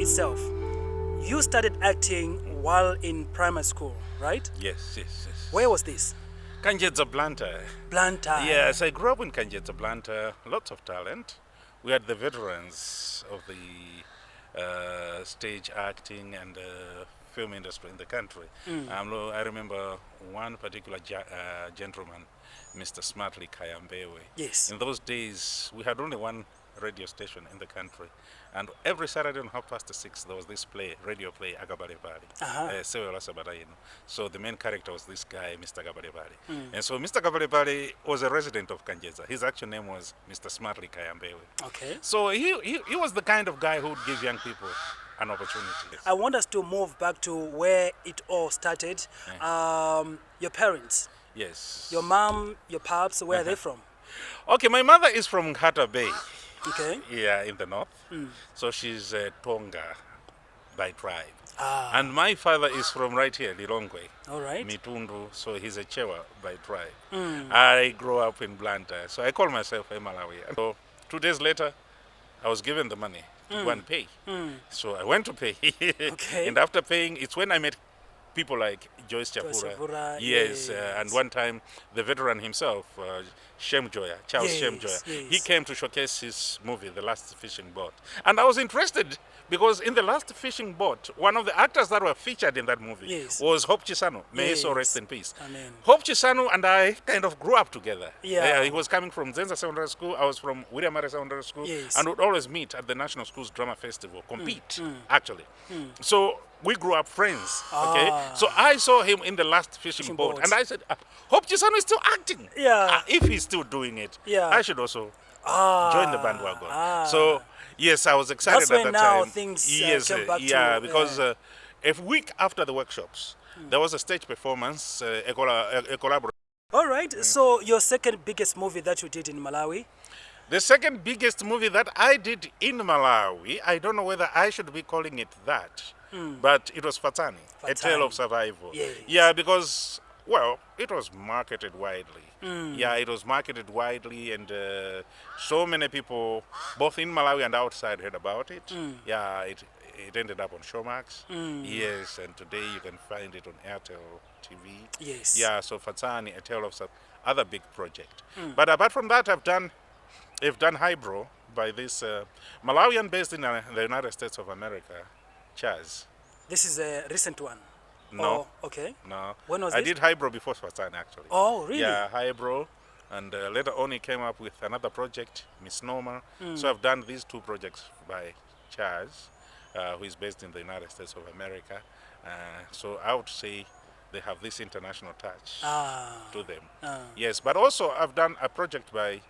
itself. You started acting while in primary school, right? Yes. Where was this? Kanjedza Blantyre. Blantyre. Yes, I grew up in Kanjedza Blantyre. Lots of talent. We had the veterans of the stage acting and film industry in the country. I remember one particular gentleman, Mr. Smartly Kayambewe. Yes. In those days, we had only one radio station in the country, and every Saturday on 6:30 there was this radio play, Agabalebali, So the main character was this guy, Mr. Gabalebali. And so Mr. Gabalebali was a resident of Kanjedza. His actual name was Mr. Smartly Kayambewe. Okay. So he was the kind of guy who would give young people an opportunity. I want us to move back to where it all started. Your parents. Yes. Your mom, your pops, where are they from? Okay, my mother is from Ngata Bay. Okay. Yeah, in the north. So she's Tonga by tribe. And my father is from right here, Lilongwe. All right. Mitundu, so he's a Chewa by tribe. I grew up in Blantyre, so I call myself a Malawian. So 2 days later, I was given the money to go and pay. So I went to pay. Okay. And after paying, it's when I met people like Joyce Chapura. Yes, and one time the veteran himself, Charles Shemjoya, he came to showcase his movie, The Last Fishing Boat. And I was interested because in The Last Fishing Boat, one of the actors that were featured in that movie was Hope Chisano. May he so rest in peace. Amen. Hope Chisano and I kind of grew up together. Yeah. He was coming from Zenza Secondary School, I was from William Mary Secondary School, and would always meet at the National Schools Drama Festival, compete, actually. So we grew up friends, okay? So I saw him in The Last Fishing Boat, and I said, Hope Chisano is still acting. If he's still doing it, I should also join the bandwagon. So, yes, I was excited That's at that now time. Things Yes, back to, because a week after the workshops, there was a stage performance, a collaboration. All right, so your second biggest movie that you did in Malawi? The second biggest movie that I did in Malawi, I don't know whether I should be calling it that, but it was Fatsani, A Tale of Survival. Yes. Yeah, because, well, it was marketed widely. Yeah, it was marketed widely, and so many people, both in Malawi and outside, heard about it. Yeah, it ended up on Showmax. Yes, and today you can find it on Airtel TV. Yes. Yeah, so Fatsani, A Tale of Survival, other big project. But apart from that, I've done Highbrow by this Malawian based in the United States of America, Chaz. This is a recent one? No. Oh, okay. No. When was I this? did Highbrow before Fatsani, actually. Oh, really? Yeah, Highbrow. And later on he came up with another project, Misnomer. So I've done these two projects by Chaz, who is based in the United States of America. So I would say they have this international touch to them. Yes, but also I've done a project by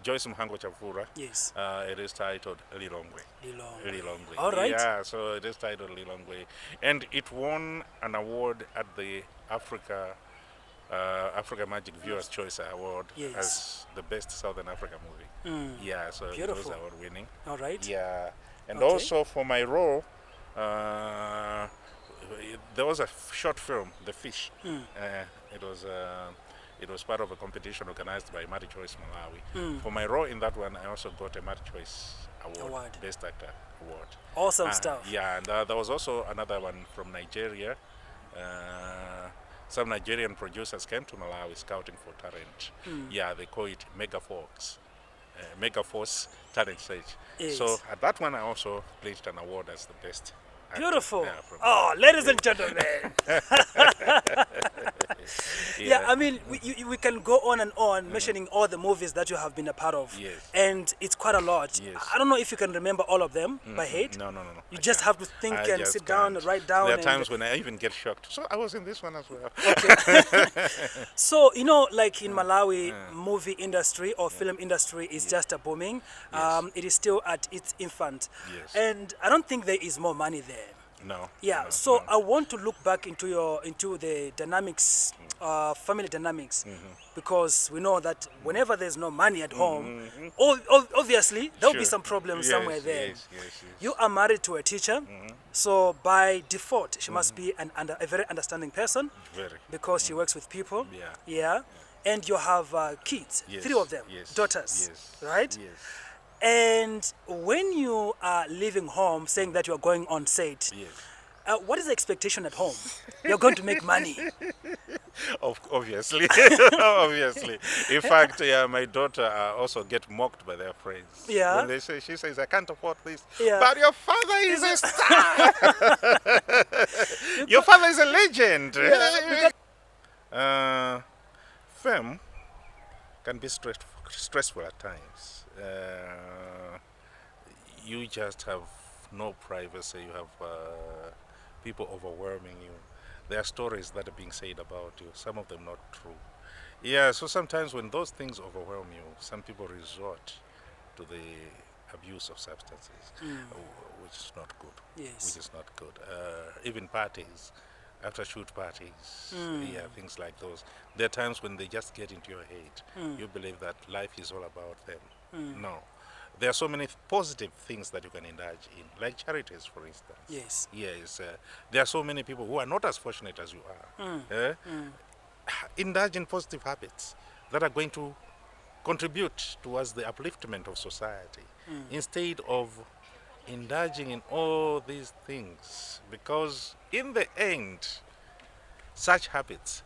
Joyce Mhango Chavura. Yes. It is titled Lilongwe. Lilongwe. All right. Yeah, so it is titled Lilongwe. And it won an award at the Africa Magic Viewers Choice Award as the best Southern Africa movie. Yeah, so beautiful. It was award winning. All right. Yeah. And also for my role, there was a short film, The Fish. It was part of a competition organized by Madi Choice Malawi. For my role in that one, I also got a Madi Choice Award, Best Actor Award. Awesome stuff. Yeah, and there was also another one from Nigeria. Some Nigerian producers came to Malawi scouting for talent. Yeah, they call it Megaforce Talent Stage. Yes. So at that one, I also placed an award as the best actor. Beautiful. Ladies and gentlemen. Yeah, I mean, we can go on and on mentioning all the movies that you have been a part of. Yes. And it's quite a lot. Yes. I don't know if you can remember all of them by head. No. You just have to think and sit down and write down. There are times when I even get shocked. So I was in this one as well. Okay. So, like in Malawi, movie industry or film industry is just a booming. It is still at its infant. Yes. And I don't think there is more money there. No. Yeah, no, so no. I want to look back into the dynamics, family dynamics, because we know that whenever there's no money at home, obviously there will be some problems somewhere there. Yes. You are married to a teacher, so by default she must be a very understanding person, because she works with people. Yeah. And you have kids, 3 of them, daughters, right? Yes. And when you are leaving home, saying that you are going on set, Yes. What is the expectation at home? You're going to make money. Obviously. Obviously. In fact, my daughter also get mocked by their friends. Yeah. When they say, she says, I can't afford this. Yeah. But your father is a star. Your father is a legend. Fame can be stressful at times. You just have no privacy. You have people overwhelming you. There are stories that are being said about you, some of them not true. Yeah, so sometimes when those things overwhelm you, some people resort to the abuse of substances, which is not good. Yes. Which is not good. Even parties, after shoot parties, yeah, things like those. There are times when they just get into your head. You believe that life is all about them. No. There are so many positive things that you can indulge in, like charities, for instance. Yes. Yes. There are so many people who are not as fortunate as you are. Indulge in positive habits that are going to contribute towards the upliftment of society instead of indulging in all these things, because in the end, such habits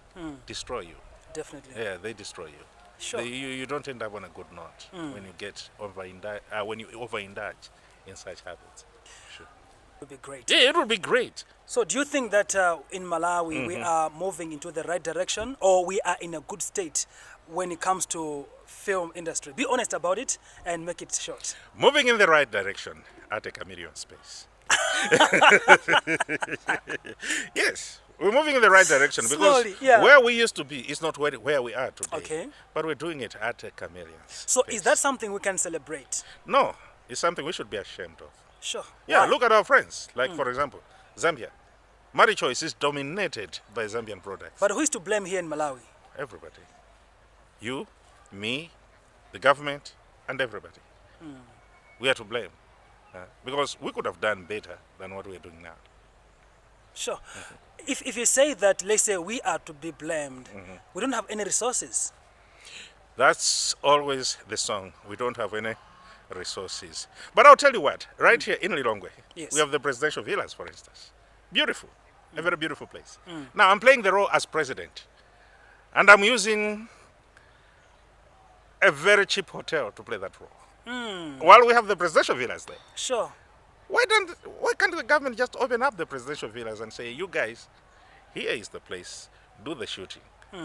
destroy you. Definitely. Yeah, they destroy you. Sure. You don't end up on a good note when you get overindulge in such habits. Sure. It would be great. Yeah, it would be great. So do you think that in Malawi we are moving into the right direction, or we are in a good state when it comes to film industry? Be honest about it and make it short. Moving in the right direction at a chameleon space. Yes, we're moving in the right direction because Slowly, yeah. where we used to be is not where we are today. Okay. But we're doing it at a chameleon So space. is that something we can celebrate? No, it's something we should be ashamed of. Sure. Yeah, Why? look at our friends. Like, for example, Zambia. Marriage choice is dominated by Zambian products. But who is to blame here in Malawi? Everybody. You, me, the government, and everybody. We are to blame. Because we could have done better than what we're doing now. Sure. If you say that, let's say we are to be blamed, we don't have any resources. That's always the song. We don't have any resources. But I'll tell you what, right here in Lilongwe, Yes. we have the presidential villas, for instance. Beautiful. A very beautiful place. Now, I'm playing the role as president. And I'm using a very cheap hotel to play that role. While we have the presidential villas there. Sure. Why can't the government just open up the presidential villas and say, you guys, here is the place, do the shooting?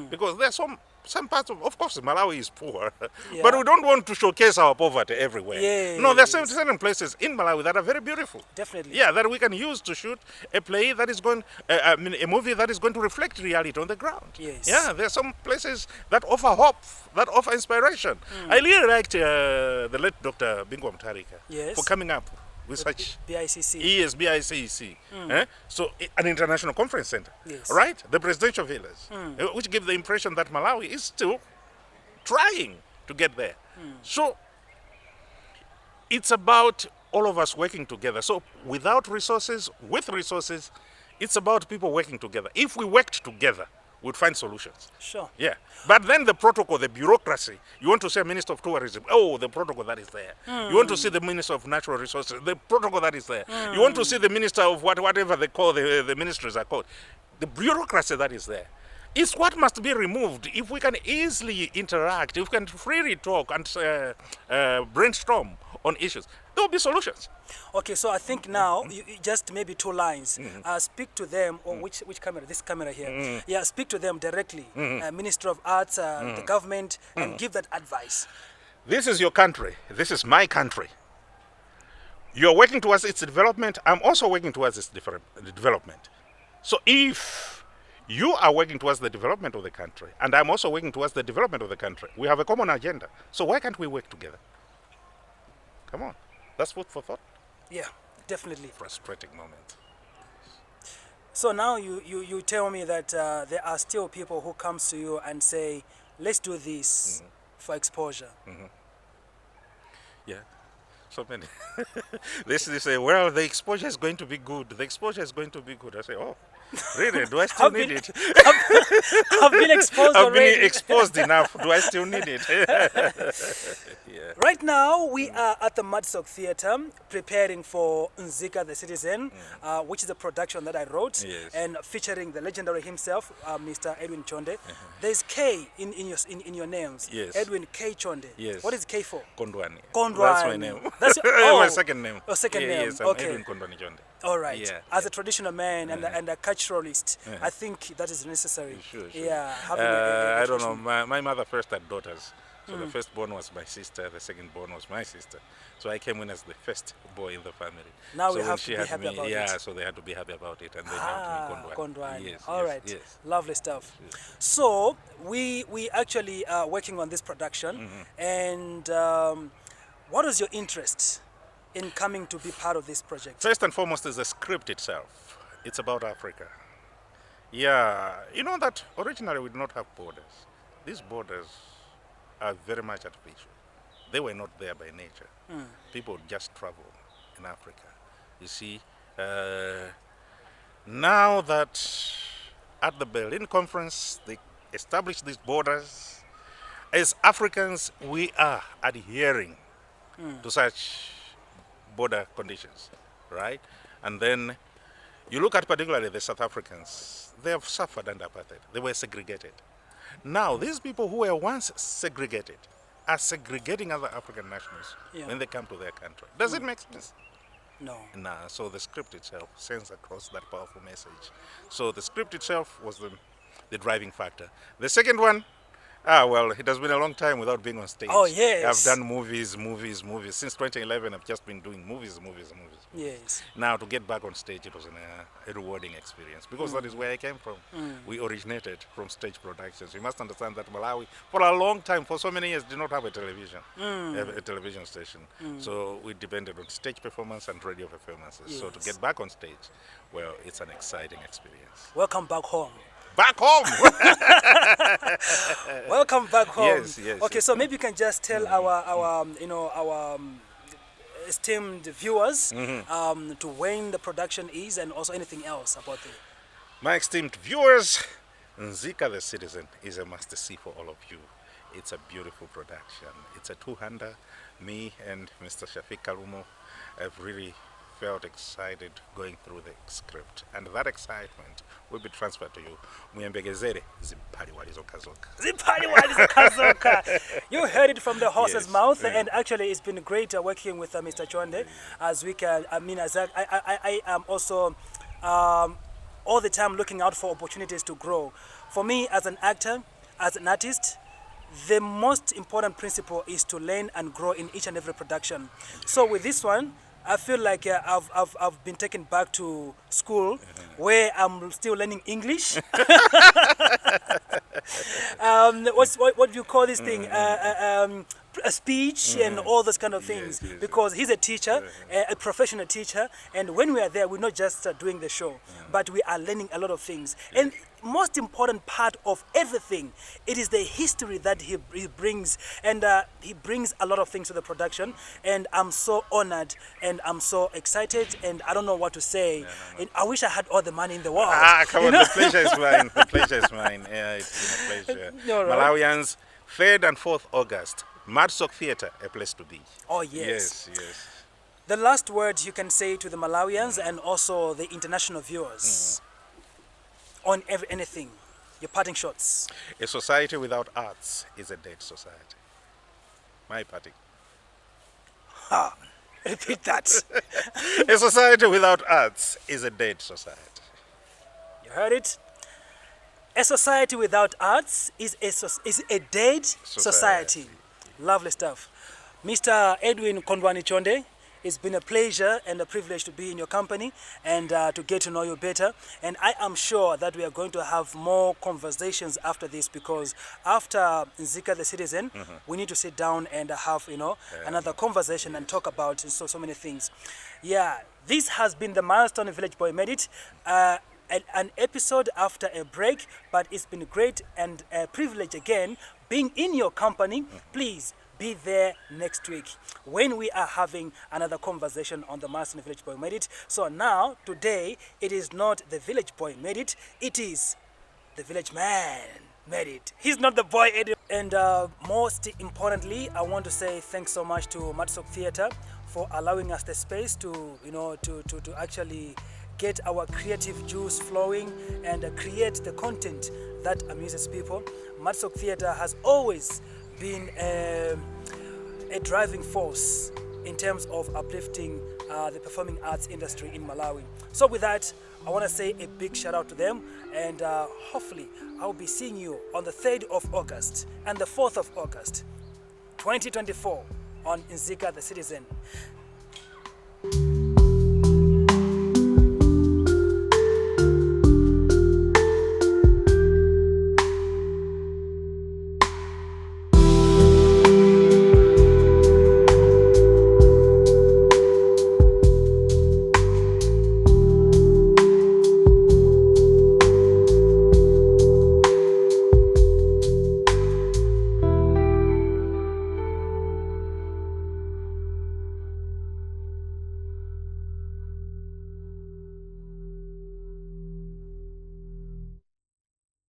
Because there's some parts of course, Malawi is poor, Yeah. but we don't want to showcase our poverty everywhere. Yes. No, there's certain places in Malawi that are very beautiful. Definitely. Yeah, that we can use to shoot a play that is going, a movie that is going to reflect reality on the ground. Yes. Yeah, there are some places that offer hope, that offer inspiration. I really liked the late Dr. Bingwa Mtarika Yes. for coming up with such BICC. BICC. So an international conference center, Yes. right? The presidential villas, which give the impression that Malawi is still trying to get there. So it's about all of us working together. So without resources, with resources, it's about people working together. If we worked together, we'd find solutions. Sure. Yeah. But then the protocol, the bureaucracy, you want to say Minister of Tourism, oh, the protocol that is there. You want to see the Minister of Natural Resources, the protocol that is there. You want to see the Minister of whatever they call the ministries are called. The bureaucracy that is there. It's what must be removed. If we can easily interact, if we can freely talk and brainstorm on issues, there will be solutions. Okay, so I think now, you just maybe 2 lines. Speak to them, or which camera? This camera here. Yeah, speak to them directly. Minister of Arts, the government, and give that advice. This is your country. This is my country. You're working towards its development. I'm also working towards its development. So if you are working towards the development of the country, and I'm also working towards the development of the country, we have a common agenda. So why can't we work together? Come on. That's food for thought. Yeah, definitely. Frustrating moment. So now you tell me that there are still people who come to you and say, let's do this for exposure. Yeah, so many. They say, well, the exposure is going to be good. The exposure is going to be good. I say, oh, Really? Do I still need it? I've been exposed I've already. been exposed enough. Do I still need it? Yeah. Right now, we are at the Madsock Theatre preparing for Nzika the Citizen, which is a production that I wrote, Yes. and featuring the legendary himself, Mr. Edwin Chonde. There's K in your names. Yes. Edwin K Chonde. Yes. What is K for? Kondwani. Kondwani. That's my name. That's your, my second name. Oh, second name. Yes, I'm Okay. Edwin Kondwani Chonde. All right. Yeah, As a traditional man and a culturalist, I think that is necessary. Sure. Yeah. I don't know. My mother first had daughters. So the firstborn was my sister, the secondborn was my sister. So I came in as the first boy in the family. Now so we when have she to be had happy me, about yeah, it. so they had to be happy about it, and they named me Kondwani. Kondwani. Yes, All yes, right. yes. Lovely stuff. So we actually are working on this production, and what was your interest in coming to be part of this project? First and foremost is the script itself. It's about Africa. Yeah, you know that originally we did not have borders. These borders are very much artificial. They were not there by nature. People just travel in Africa. You see, now that at the Berlin Conference they established these borders, as Africans we are adhering to such border conditions, right? And then you look at particularly the South Africans, they have suffered under apartheid. They were segregated. Now, these people who were once segregated are segregating other African nationals when they come to their country. Does it make sense? No. Nah, so the script itself sends across that powerful message. So the script itself was the driving factor. The second one, well, it has been a long time without being on stage. Oh, yes. I've done movies. Since 2011, I've just been doing movies. Yes. Now, to get back on stage, it was a rewarding experience because that is where I came from. We originated from stage productions. You must understand that Malawi, for a long time, for so many years, did not have a television, a television station. So we depended on stage performance and radio performances. So to get back on stage, well, it's an exciting experience. Welcome back home. Back home! Welcome back home. Yes. Okay, so maybe you can just tell our esteemed viewers to when the production is and also anything else about it. My esteemed viewers, Nzika the Citizen is a must-see for all of you. It's a beautiful production. It's a two-hander. Me and Mr. Shafiq Kalumo have really felt excited going through the script, and that excitement will be transferred to you. Muyembegezere ziphali walizokazoka. Ziphali walizokazoka. You heard it from the horse's mouth, Yeah. and actually it's been great working with Mr. Chonde. As we can, I am also all the time looking out for opportunities to grow. For me, as an actor, as an artist, the most important principle is to learn and grow in each and every production. So with this one, I feel like I've been taken back to school where I'm still learning English. What do you call this thing? A speech and all those kind of things. Yes. Because he's a teacher, a professional teacher, and when we are there, we're not just doing the show, but we are learning a lot of things. And most important part of everything, it is the history that he brings, and he brings a lot of things to the production, and I'm so honored and I'm so excited, and I don't know what to say. And I wish I had all the money in the world. Come on, the pleasure is mine. The pleasure is mine. Yeah, it's been a pleasure. All right. Malawians, 3rd and 4th August, Madsock Theatre, a place to be. Oh yes. Yes. The last word you can say to the Malawians and also the international viewers on anything, your parting shots. A society without arts is a dead society. My parting. Repeat that. A society without arts is a dead society. You heard it. A society without arts is a dead society. Lovely stuff. Mr. Edwin Kondwani Chonde, it's been a pleasure and a privilege to be in your company and to get to know you better. And I am sure that we are going to have more conversations after this, because after Nzika the Citizen, we need to sit down and have, another conversation and talk about so many things. Yeah, this has been the Milestone Village Boy Made It. An episode after a break, but it's been great and a privilege again being in your company. Please be there next week when we are having another conversation on the Malawian Village Boy Made It. So now, today, it is not the Village Boy Made It, it is the Village Man made it. He's not the boy, Edwin. And most importantly, I want to say thanks so much to Matsok Theatre for allowing us the space to, to actually get our creative juice flowing and create the content that amuses people. Matsok Theatre has always been a driving force in terms of uplifting the performing arts industry in Malawi. So with that, I want to say a big shout out to them, and hopefully I'll be seeing you on the 3rd of August and the 4th of August 2024 on Nzika the Citizen.